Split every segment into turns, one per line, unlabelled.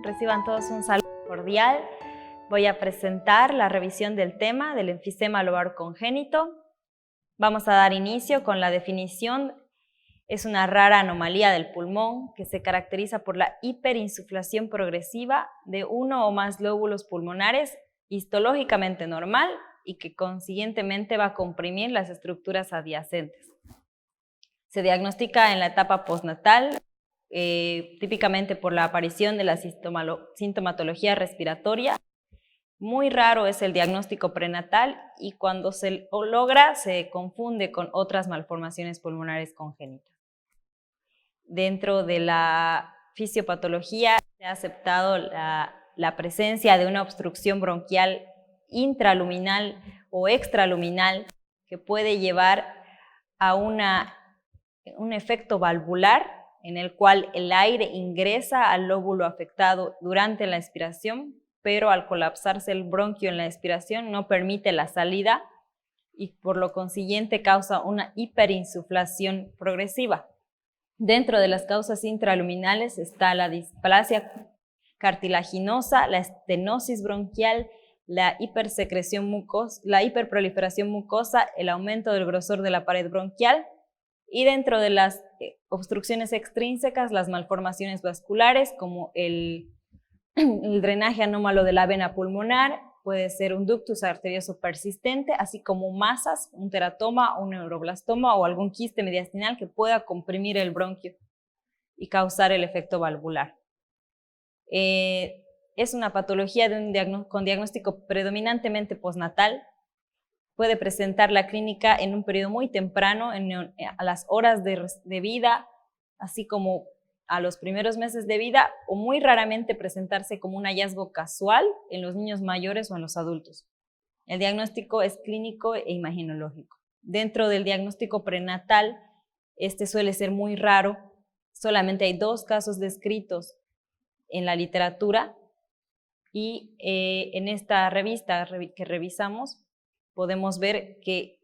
Reciban todos un saludo cordial. Voy a presentar la revisión del tema del enfisema lobar congénito. Vamos a dar inicio con la definición. Es una rara anomalía del pulmón que se caracteriza por la hiperinsuflación progresiva de uno o más lóbulos pulmonares histológicamente normal y que consiguientemente va a comprimir las estructuras adyacentes. Se diagnostica en la etapa postnatal, típicamente por la aparición de la sintomatología respiratoria. Muy raro es el diagnóstico prenatal y cuando se logra se confunde con otras malformaciones pulmonares congénitas. Dentro de la fisiopatología se ha aceptado la presencia de una obstrucción bronquial intraluminal o extraluminal que puede llevar a un efecto valvular en el cual el aire ingresa al lóbulo afectado durante la expiración, pero al colapsarse el bronquio en la expiración no permite la salida y por lo consiguiente causa una hiperinsuflación progresiva. Dentro de las causas intraluminales está la displasia cartilaginosa, la estenosis bronquial, la hipersecreción mucosa, la hiperproliferación mucosa, el aumento del grosor de la pared bronquial, y dentro de las obstrucciones extrínsecas, las malformaciones vasculares como el drenaje anómalo de la vena pulmonar, puede ser un ductus arterioso persistente, así como masas, un teratoma, un neuroblastoma o algún quiste mediastinal que pueda comprimir el bronquio y causar el efecto valvular. Es una patología con diagnóstico predominantemente postnatal. Puede presentar la clínica en un periodo muy temprano, a las horas de vida, así como a los primeros meses de vida, o muy raramente presentarse como un hallazgo casual en los niños mayores o en los adultos. El diagnóstico es clínico e imagenológico. Dentro del diagnóstico prenatal, este suele ser muy raro. Solamente hay 2 casos descritos en la literatura y en esta revista que revisamos podemos ver que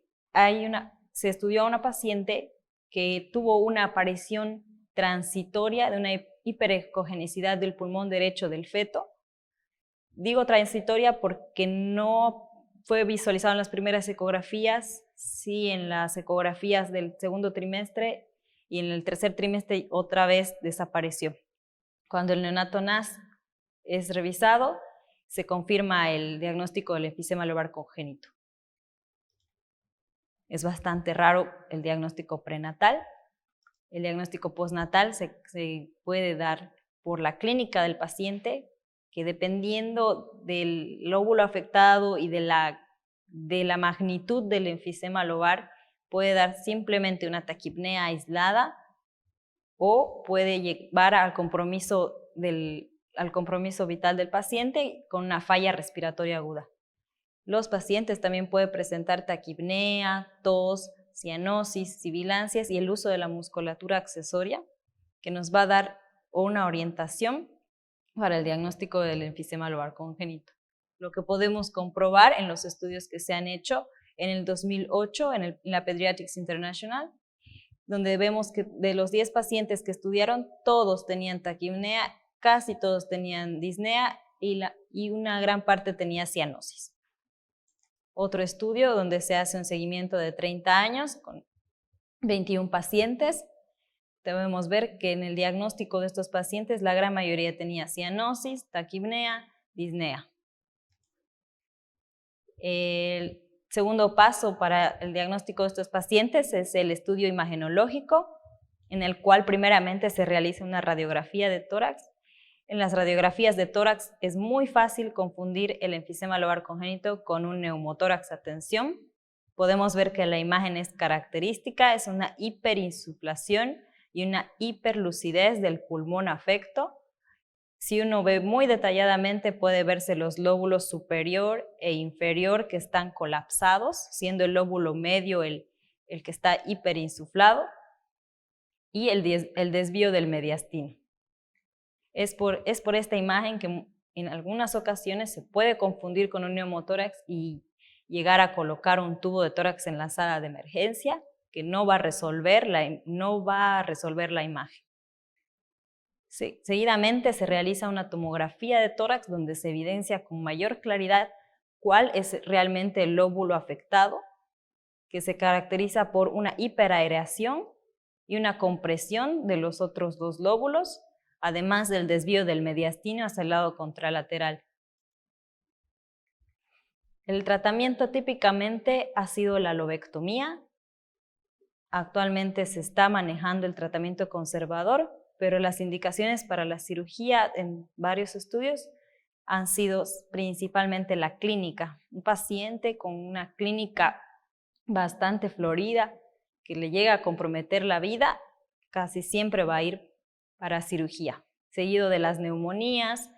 se estudió a una paciente que tuvo una aparición transitoria de una hiperecogenicidad del pulmón derecho del feto. Digo transitoria porque no fue visualizado en las primeras ecografías, sí en las ecografías del segundo trimestre y en el tercer trimestre otra vez desapareció. Cuando el neonato nace, es revisado, se confirma el diagnóstico del enfisema lobar congénito. Es bastante raro el diagnóstico prenatal. El diagnóstico postnatal se puede dar por la clínica del paciente, que dependiendo del lóbulo afectado y de la magnitud del enfisema lobar, puede dar simplemente una taquipnea aislada o puede llevar al compromiso vital del paciente con una falla respiratoria aguda. Los pacientes también pueden presentar taquipnea, tos, cianosis, sibilancias y el uso de la musculatura accesoria, que nos va a dar una orientación para el diagnóstico del enfisema lobar congénito. Lo que podemos comprobar en los estudios que se han hecho en el 2008 en la Pediatrics International, donde vemos que de los 10 pacientes que estudiaron, todos tenían taquipnea, casi todos tenían disnea y una gran parte tenía cianosis. Otro estudio donde se hace un seguimiento de 30 años con 21 pacientes. Debemos ver que en el diagnóstico de estos pacientes la gran mayoría tenía cianosis, taquipnea, disnea. El segundo paso para el diagnóstico de estos pacientes es el estudio imagenológico, en el cual primeramente se realiza una radiografía de tórax. En las radiografías de tórax es muy fácil confundir el enfisema lobar congénito con un neumotórax a tensión. Podemos ver que la imagen es característica, es una hiperinsuflación y una hiperlucidez del pulmón afecto. Si uno ve muy detalladamente puede verse los lóbulos superior e inferior que están colapsados, siendo el lóbulo medio el que está hiperinsuflado y el desvío del mediastino. Es por esta imagen que en algunas ocasiones se puede confundir con un neumotórax y llegar a colocar un tubo de tórax en la sala de emergencia que no va a resolver la imagen. Seguidamente se realiza una tomografía de tórax donde se evidencia con mayor claridad cuál es realmente el lóbulo afectado, que se caracteriza por una hiperareación y una compresión de los otros dos lóbulos, además del desvío del mediastino hacia el lado contralateral. El tratamiento típicamente ha sido la lobectomía. Actualmente se está manejando el tratamiento conservador, pero las indicaciones para la cirugía en varios estudios han sido principalmente la clínica. Un paciente con una clínica bastante florida que le llega a comprometer la vida, casi siempre va a ir para cirugía, seguido de las neumonías.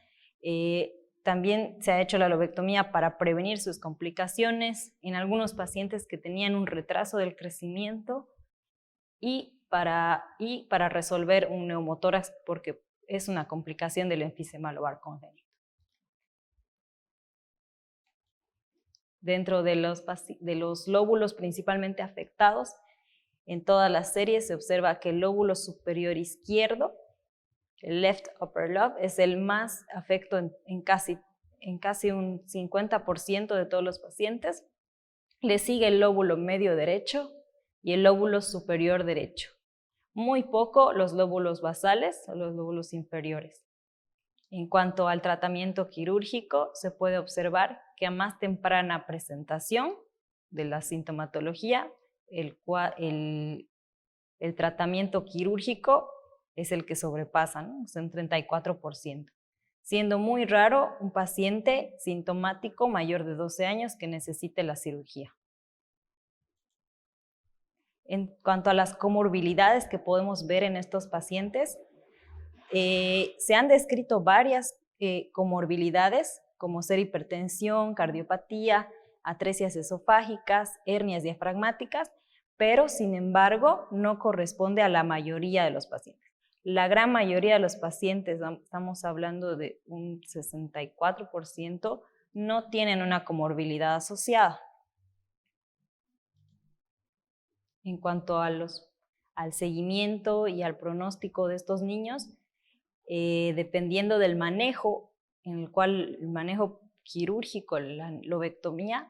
También se ha hecho la lobectomía para prevenir sus complicaciones en algunos pacientes que tenían un retraso del crecimiento y para resolver un neumotórax porque es una complicación del enfisema lobar congénito. Dentro de los lóbulos principalmente afectados, en todas las series se observa que el lóbulo superior izquierdo, el left upper lobe, es el más afecto en casi un 50% de todos los pacientes. Le sigue el lóbulo medio derecho y el lóbulo superior derecho. Muy poco los lóbulos basales o los lóbulos inferiores. En cuanto al tratamiento quirúrgico, se puede observar que a más temprana presentación de la sintomatología, el tratamiento quirúrgico es el que sobrepasa, ¿no? Es un 34%, siendo muy raro un paciente sintomático mayor de 12 años que necesite la cirugía. En cuanto a las comorbilidades que podemos ver en estos pacientes, se han descrito varias comorbilidades, como ser hipertensión, cardiopatía, atresias esofágicas, hernias diafragmáticas, pero sin embargo no corresponde a la mayoría de los pacientes. La gran mayoría de los pacientes, estamos hablando de un 64%, no tienen una comorbilidad asociada. En cuanto al seguimiento y al pronóstico de estos niños, dependiendo del manejo, en el cual el manejo quirúrgico, la lobectomía,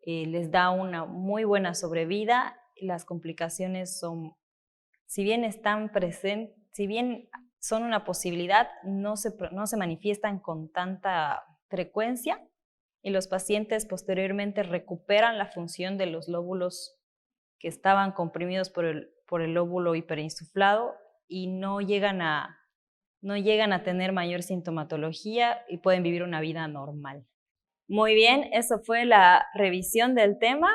les da una muy buena sobrevida. Las complicaciones son, si bien están presentes, si bien son una posibilidad, no se manifiestan con tanta frecuencia y los pacientes posteriormente recuperan la función de los lóbulos que estaban comprimidos por el lóbulo hiperinsuflado y no llegan a tener mayor sintomatología y pueden vivir una vida normal. Muy bien, eso fue la revisión del tema.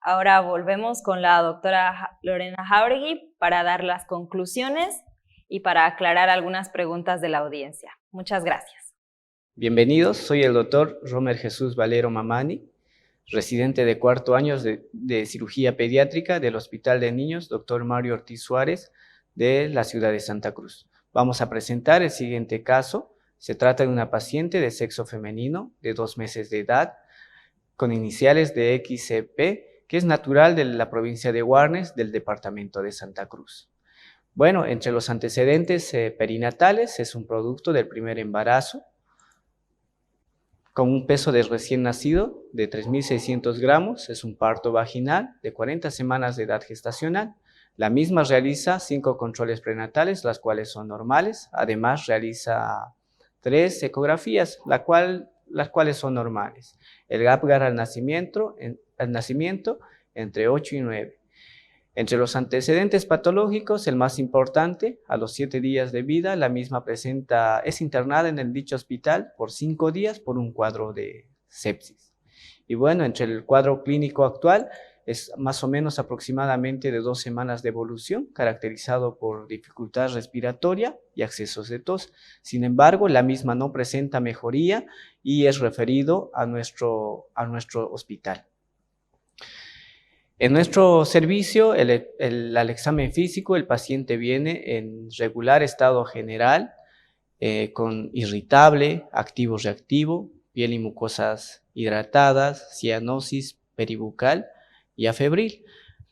Ahora volvemos con la doctora Lorena Jáuregui para dar las conclusiones y para aclarar algunas preguntas de la audiencia. Muchas gracias.
Bienvenidos, soy el doctor Romer Jesús Valero Mamani, residente de cuarto año de cirugía pediátrica del Hospital de Niños Dr. Mario Ortiz Suárez de la ciudad de Santa Cruz. Vamos a presentar el siguiente caso. Se trata de una paciente de sexo femenino de 2 meses de edad con iniciales de XCP, que es natural de la provincia de Guarnes del departamento de Santa Cruz. Bueno, entre los antecedentes perinatales es un producto del primer embarazo con un peso de recién nacido de 3.600 gramos, es un parto vaginal de 40 semanas de edad gestacional. La misma realiza 5 controles prenatales, las cuales son normales. Además realiza 3 ecografías, las cuales son normales. El Apgar al nacimiento entre 8 y 9. Entre los antecedentes patológicos, el más importante, a los 7 días de vida, la misma es internada en el dicho hospital por 5 días por un cuadro de sepsis. Y bueno, entre el cuadro clínico actual, es más o menos aproximadamente de 2 semanas de evolución, caracterizado por dificultad respiratoria y accesos de tos. Sin embargo, la misma no presenta mejoría y es referido a nuestro hospital. En nuestro servicio, al examen físico, el paciente viene en regular estado general, con irritable, activo-reactivo, piel y mucosas hidratadas, cianosis peribucal y afebril.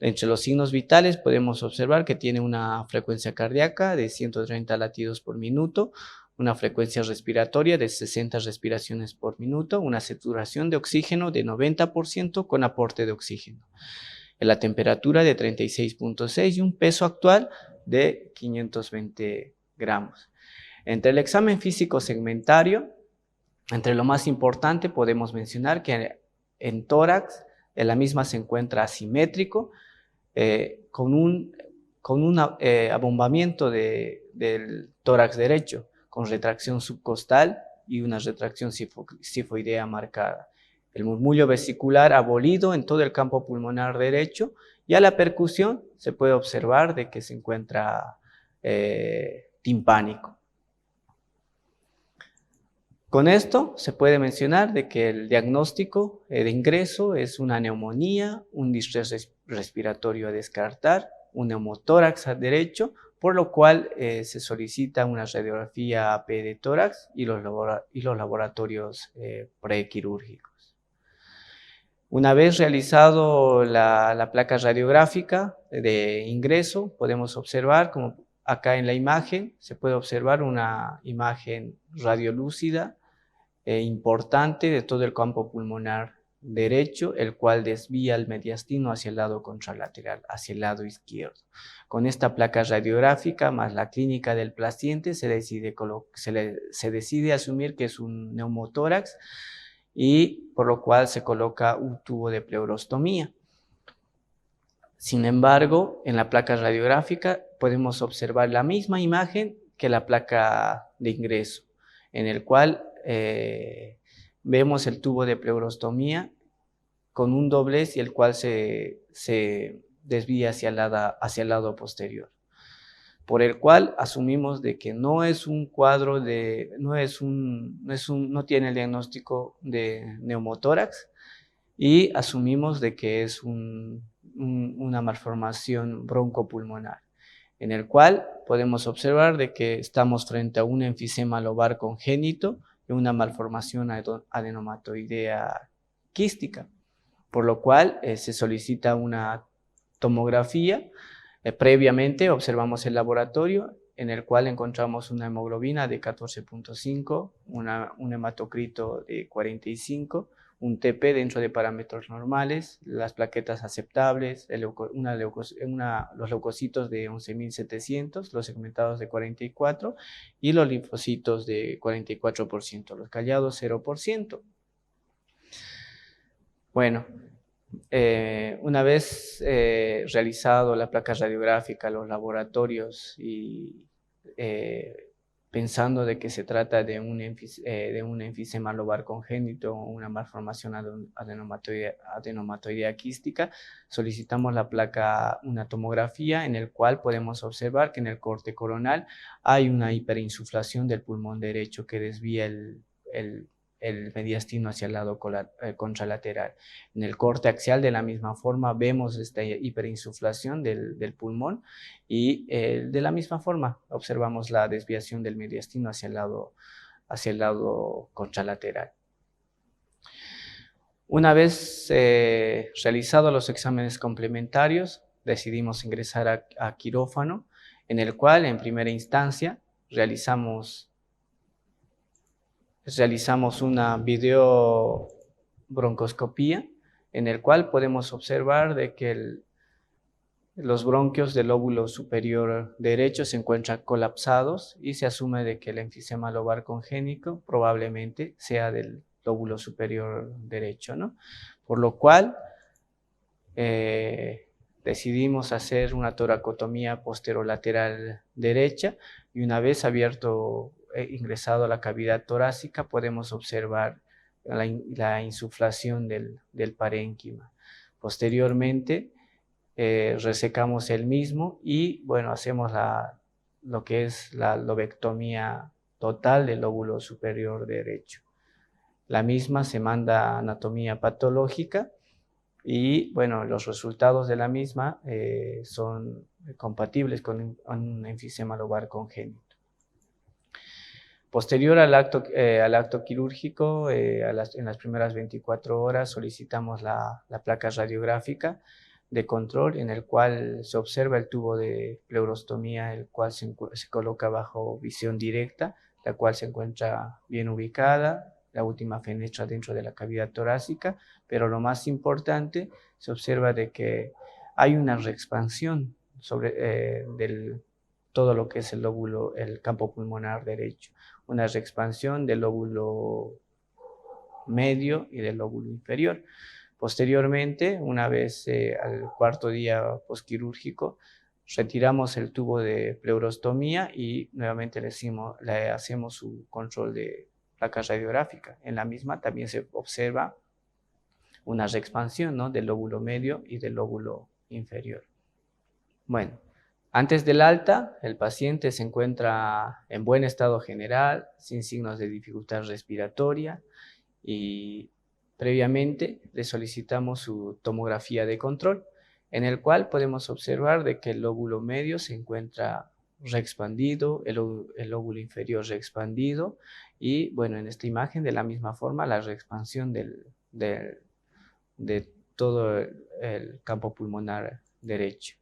Entre los signos vitales podemos observar que tiene una frecuencia cardíaca de 130 latidos por minuto, una frecuencia respiratoria de 60 respiraciones por minuto, una saturación de oxígeno de 90% con aporte de oxígeno, la temperatura de 36.6 y un peso actual de 520 gramos. Entre el examen físico segmentario, entre lo más importante podemos mencionar que en tórax, la misma se encuentra asimétrico, con un abombamiento del tórax derecho, con retracción subcostal y una retracción sifoidea marcada. El murmullo vesicular abolido en todo el campo pulmonar derecho, y a la percusión se puede observar de que se encuentra timpánico. Con esto se puede mencionar de que el diagnóstico de ingreso es una neumonía, un distrés respiratorio a descartar, un neumotórax al derecho, por lo cual se solicita una radiografía AP de tórax y los laboratorios prequirúrgicos. Una vez realizado la placa radiográfica de ingreso, podemos observar, como acá en la imagen, se puede observar una imagen radiolúcida importante de todo el campo pulmonar derecho, el cual desvía el mediastino hacia el lado contralateral, hacia el lado izquierdo. Con esta placa radiográfica más la clínica del paciente se decide asumir que es un neumotórax, y por lo cual se coloca un tubo de pleurostomía. Sin embargo, en la placa radiográfica podemos observar la misma imagen que la placa de ingreso, en el cual vemos el tubo de pleurostomía con un doblez y el cual se desvía hacia el lado posterior, por el cual asumimos de que no es un cuadro no tiene el diagnóstico de neumotórax, y asumimos de que es una malformación broncopulmonar, en el cual podemos observar de que estamos frente a un enfisema lobar congénito y una malformación adenomatoidea quística, por lo cual se solicita una tomografía. Previamente observamos el laboratorio, en el cual encontramos una hemoglobina de 14.5, un hematocrito de 45, un TP dentro de parámetros normales, las plaquetas aceptables, los leucocitos de 11.700, los segmentados de 44 y los linfocitos de 44%, los callados 0%. Bueno, una vez realizado la placa radiográfica, los laboratorios y pensando de que se trata de un enfisema lobar congénito o una malformación adenomatoidea quística, solicitamos una tomografía, en el cual podemos observar que en el corte coronal hay una hiperinsuflación del pulmón derecho que desvía el mediastino hacia el lado contralateral. En el corte axial, de la misma forma, vemos esta hiperinsuflación del pulmón, y de la misma forma observamos la desviación del mediastino hacia el lado contralateral. Una vez realizados los exámenes complementarios, decidimos ingresar a quirófano, en el cual en primera instancia realizamos una videobroncoscopía, en el cual podemos observar de que los bronquios del lóbulo superior derecho se encuentran colapsados, y se asume de que el enfisema lobar congénito probablemente sea del lóbulo superior derecho, ¿no? Por lo cual decidimos hacer una toracotomía posterolateral derecha, y una vez ingresado a la cavidad torácica, podemos observar la insuflación del parénquima. Posteriormente resecamos el mismo, y bueno, hacemos lo que es la lobectomía total del lóbulo superior derecho. La misma se manda a anatomía patológica, y bueno, los resultados de la misma son compatibles con un enfisema lobar congénito. Posterior al acto quirúrgico, en las primeras 24 horas solicitamos la placa radiográfica, de control en el cual se observa el tubo de pleurostomía, el cual se coloca bajo visión directa, la cual se encuentra bien ubicada, la última fenestra dentro de la cavidad torácica, pero lo más importante, se observa de que hay una reexpansión sobre todo lo que es el lóbulo, el campo pulmonar derecho, una reexpansión del lóbulo medio y del lóbulo inferior. Posteriormente, una vez al cuarto día posquirúrgico, retiramos el tubo de pleurostomía y nuevamente le hacemos su control de placa radiográfica. En la misma también se observa una reexpansión, ¿no?, del lóbulo medio y del lóbulo inferior. Bueno, antes del alta, el paciente se encuentra en buen estado general, sin signos de dificultad respiratoria, y previamente le solicitamos su tomografía de control, en el cual podemos observar de que el lóbulo medio se encuentra reexpandido, el lóbulo inferior reexpandido, y bueno, en esta imagen de la misma forma la reexpansión de todo el campo pulmonar derecho.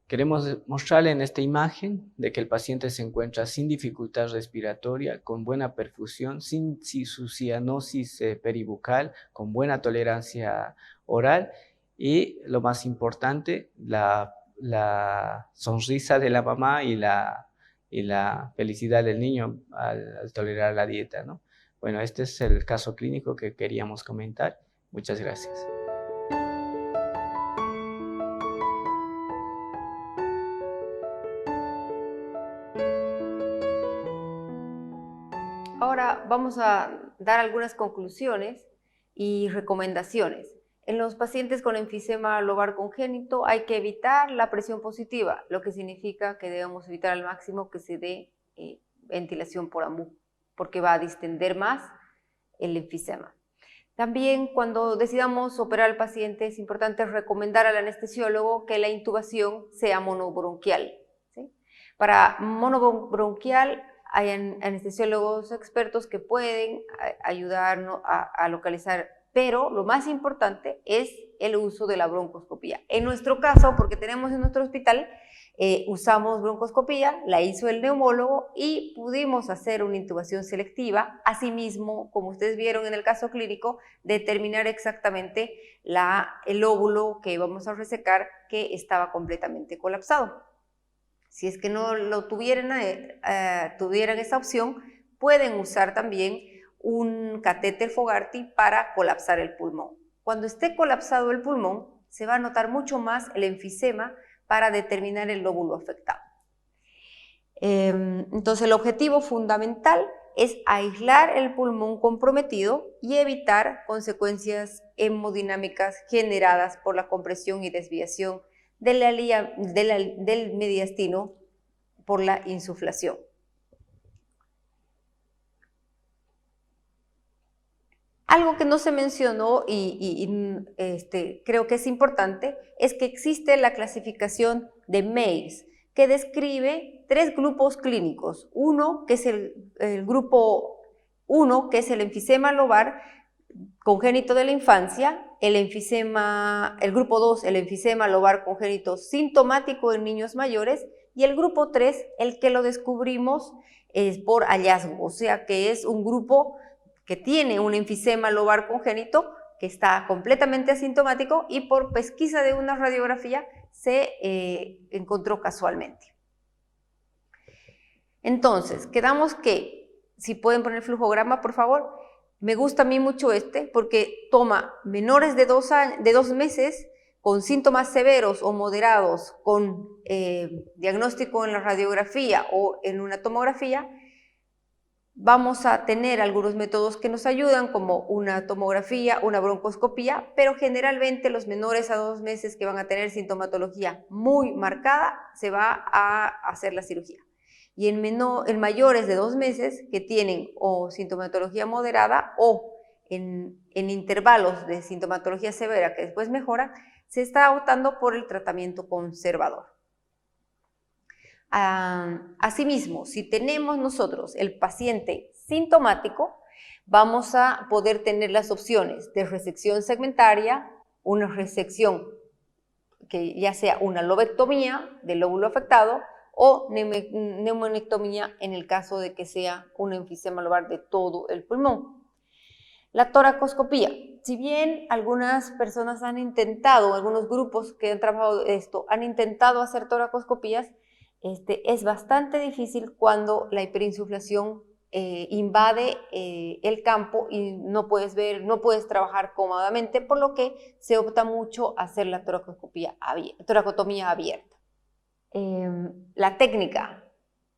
Queremos mostrarle en esta imagen de que el paciente se encuentra sin dificultad respiratoria, con buena perfusión, sin cianosis peribucal, con buena tolerancia oral y, lo más importante, la sonrisa de la mamá y la felicidad del niño al tolerar la dieta, ¿no? Bueno, este es el caso clínico que queríamos comentar. Muchas gracias.
Ahora vamos a dar algunas conclusiones y recomendaciones. En los pacientes con enfisema lobar congénito hay que evitar la presión positiva, lo que significa que debemos evitar al máximo que se dé ventilación por AMU, porque va a distender más el enfisema. También cuando decidamos operar al paciente es importante recomendar al anestesiólogo que la intubación sea monobronquial, ¿sí? Para monobronquial hay anestesiólogos expertos que pueden ayudarnos a localizar, pero lo más importante es el uso de la broncoscopía. En nuestro caso, porque tenemos en nuestro hospital, usamos broncoscopía, la hizo el neumólogo y pudimos hacer una intubación selectiva. Asimismo, como ustedes vieron en el caso clínico, determinar exactamente el lóbulo que vamos a resecar que estaba completamente colapsado. Si es que no lo tuvieran esa opción, pueden usar también un catéter Fogarty para colapsar el pulmón. Cuando esté colapsado el pulmón, se va a notar mucho más el enfisema para determinar el lóbulo afectado. Entonces, el objetivo fundamental es aislar el pulmón comprometido y evitar consecuencias hemodinámicas generadas por la compresión y desviación del mediastino por la insuflación. Algo que no se mencionó creo que es importante es que existe la clasificación de Meigs, que describe 3 grupos clínicos. Uno, que es el grupo 1, que es el enfisema lobar congénito de la infancia, el grupo 2, el enfisema lobar congénito sintomático en niños mayores, y el grupo 3, el que lo descubrimos por hallazgo, o sea que es un grupo que tiene un enfisema lobar congénito que está completamente asintomático y por pesquisa de una radiografía se encontró casualmente. Entonces, quedamos que, si pueden poner el flujograma, por favor. Me gusta a mí mucho porque toma menores de 2 meses con síntomas severos o moderados, con diagnóstico en la radiografía o en una tomografía. Vamos a tener algunos métodos que nos ayudan, como una tomografía, una broncoscopía, pero generalmente los menores a 2 meses que van a tener sintomatología muy marcada, se va a hacer la cirugía. Y en mayores de 2 meses que tienen o sintomatología moderada o en intervalos de sintomatología severa que después mejora, se está optando por el tratamiento conservador. Asimismo, si tenemos nosotros el paciente sintomático, vamos a poder tener las opciones de resección segmentaria, una resección que ya sea una lobectomía del lóbulo afectado o neumonectomía en el caso de que sea un enfisema lobar de todo el pulmón. La toracoscopía. Si bien algunas personas han intentado, algunos grupos que han trabajado esto, han intentado hacer toracoscopías, es bastante difícil cuando la hiperinsuflación invade el campo y no puedes ver, no puedes trabajar cómodamente, por lo que se opta mucho a hacer la toracotomía abierta. La técnica,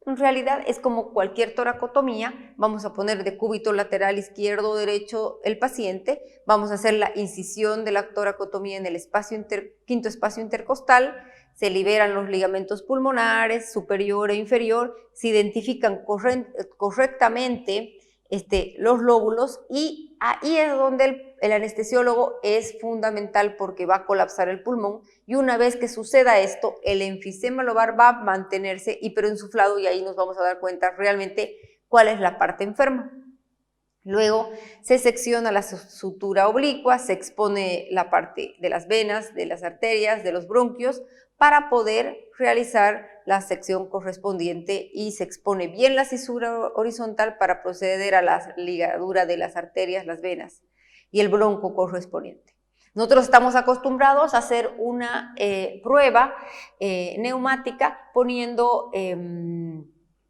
en realidad es como cualquier toracotomía. Vamos a poner de cúbito lateral izquierdo o derecho el paciente, vamos a hacer la incisión de la toracotomía en el quinto espacio intercostal, se liberan los ligamentos pulmonares superior e inferior, se identifican correctamente los lóbulos y ahí es donde el anestesiólogo es fundamental porque va a colapsar el pulmón y una vez que suceda esto, el enfisema lobar va a mantenerse hiperinsuflado y ahí nos vamos a dar cuenta realmente cuál es la parte enferma. Luego se secciona la sutura oblicua, se expone la parte de las venas, de las arterias, de los bronquios para poder realizar la sección correspondiente y se expone bien la cisura horizontal para proceder a la ligadura de las arterias, las venas y el bronco correspondiente. Nosotros estamos acostumbrados a hacer una prueba neumática poniendo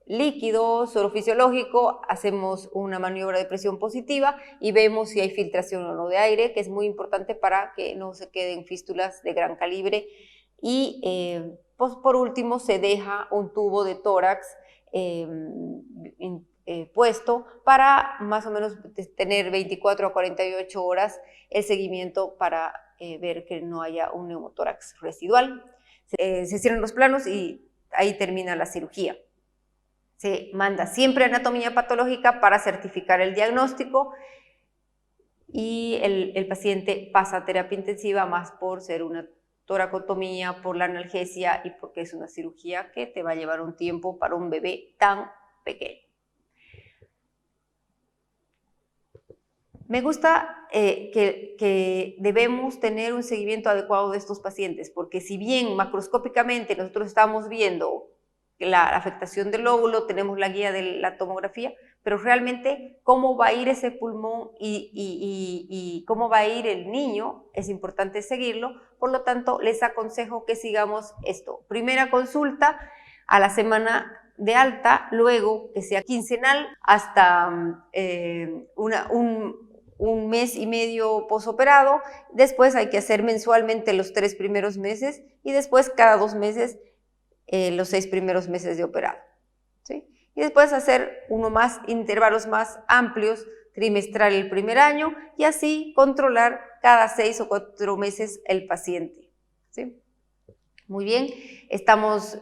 líquido sorofisiológico, hacemos una maniobra de presión positiva y vemos si hay filtración o no de aire, que es muy importante para que no se queden fístulas de gran calibre. Y pues por último se deja un tubo de tórax puesto para más o menos tener 24 a 48 horas el seguimiento para ver que no haya un neumotórax residual. Se cierran los planos y ahí termina la cirugía. Se manda siempre anatomía patológica para certificar el diagnóstico y el paciente pasa a terapia intensiva más por ser una toracotomía, por la analgesia y porque es una cirugía que te va a llevar un tiempo para un bebé tan pequeño. Me gusta que debemos tener un seguimiento adecuado de estos pacientes, porque si bien macroscópicamente nosotros estamos viendo la afectación del lóbulo, tenemos la guía de la tomografía, pero realmente cómo va a ir ese pulmón y cómo va a ir el niño, es importante seguirlo. Por lo tanto, les aconsejo que sigamos esto. Primera consulta a la semana de alta, luego que sea quincenal hasta un mes y medio posoperado. Después hay que hacer mensualmente los 3 primeros meses y después cada 2 meses los 6 primeros meses de operado, ¿sí? Y después hacer intervalos más amplios, trimestral el primer año y así controlar cada 6 o 4 meses el paciente, ¿sí? Muy bien, estamos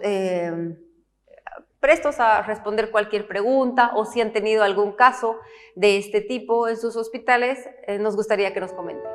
prestos a responder cualquier pregunta o si han tenido algún caso de este tipo en sus hospitales, nos gustaría que nos comenten.